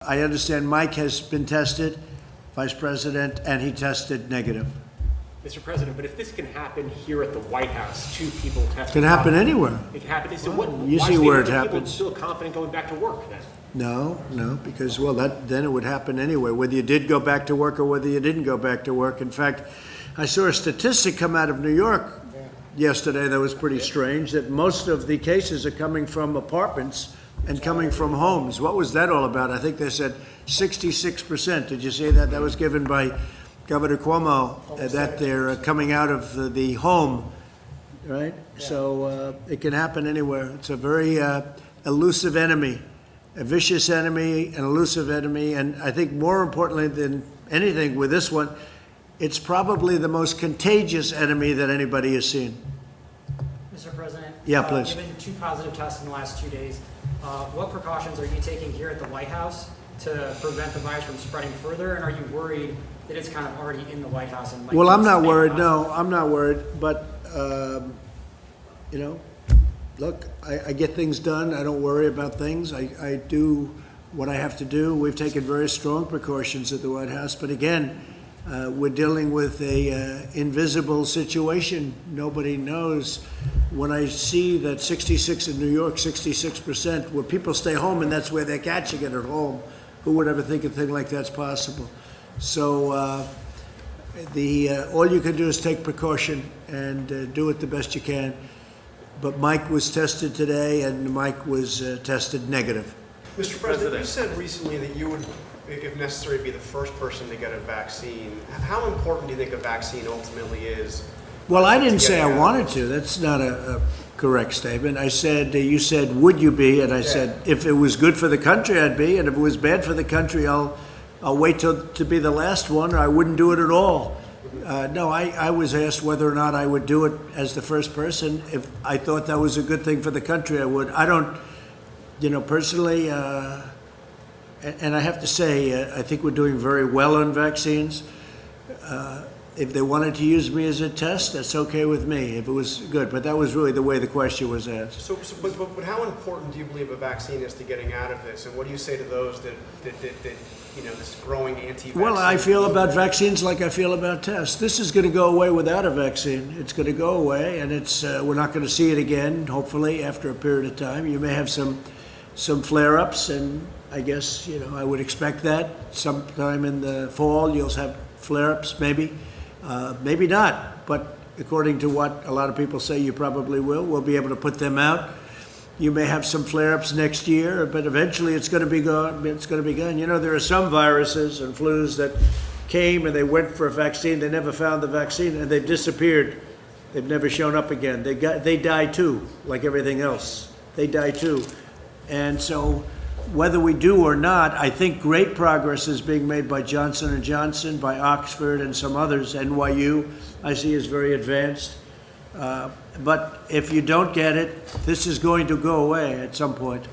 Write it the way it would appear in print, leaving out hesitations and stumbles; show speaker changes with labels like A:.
A: I understand Mike has been tested, Vice President, and he tested negative.
B: Mr. President, but if this can happen here at the White House, two people tested.
A: It can happen anywhere.
B: It can happen. So what?
A: You see where it happens.
B: People feel confident going back to work then?
A: No, because, well, then it would happen anyway, whether you did go back to work or whether you didn't go back to work. In fact, I saw a statistic come out of New York yesterday that was pretty strange, that most of the cases are coming from apartments and coming from homes. What was that all about? I think they said 66%. Did you see that? That was given by Governor Cuomo, that they're coming out of the home, right? Yeah. So it can happen anywhere. It's a very elusive enemy, a vicious enemy, an elusive enemy, and I think more importantly than anything with this one, it's probably the most contagious enemy that anybody has seen.
C: Mr. President,
A: yeah, please.
C: Given 2 positive tests in the last 2 days, what precautions are you taking here at the White House to prevent the virus from spreading further? And are you worried that it's kind of already in the White House? And
A: well, I'm not worried. No, I'm not worried. But, look, I get things done. I don't worry about things. I do what I have to do. We've taken very strong precautions at the White House. But again, we're dealing with a invisible situation. Nobody knows. When I see that 66 in New York, 66%, where people stay home and that's where they're catching it at home, who would ever think a thing like that's possible? So all you can do is take precaution and do it the best you can. But Mike was tested today, and Mike was tested negative.
D: Mr. President, you said recently that you would, if necessary, be the first person to get a vaccine. How important do you think a vaccine ultimately is?
A: Well, I didn't say I wanted to. That's not a correct statement. I said, you said, would you be? And I said, if it was good for the country, I'd be. And if it was bad for the country, I'll wait to be the last one, or I wouldn't do it at all. No, I was asked whether or not I would do it as the first person. If I thought that was a good thing for the country, I would. I don't, personally, and I have to say, I think we're doing very well on vaccines. If they wanted to use me as a test, that's okay with me, if it was good. But that was really the way the question was asked.
D: But how important do you believe a vaccine is to getting out of this? And what do you say to those that this growing anti-vaccine?
A: Well, I feel about vaccines like I feel about tests. This is going to go away without a vaccine. It's going to go away, and we're not going to see it again, hopefully, after a period of time. You may have some flare-ups, and I guess, I would expect that. Sometime in the fall, you'll have flare-ups, maybe. Maybe not, but according to what a lot of people say, you probably will. We'll be able to put them out. You may have some flare-ups next year, but eventually it's going to be gone. It's going to be gone. There are some viruses and flus that came and they went for a vaccine. They never found the vaccine and they've disappeared. They've never shown up again. They die too, like everything else. They die too. And so whether we do or not, I think great progress is being made by Johnson & Johnson, by Oxford, and some others. NYU, I see, is very advanced. But if you don't get it, this is going to go away at some point.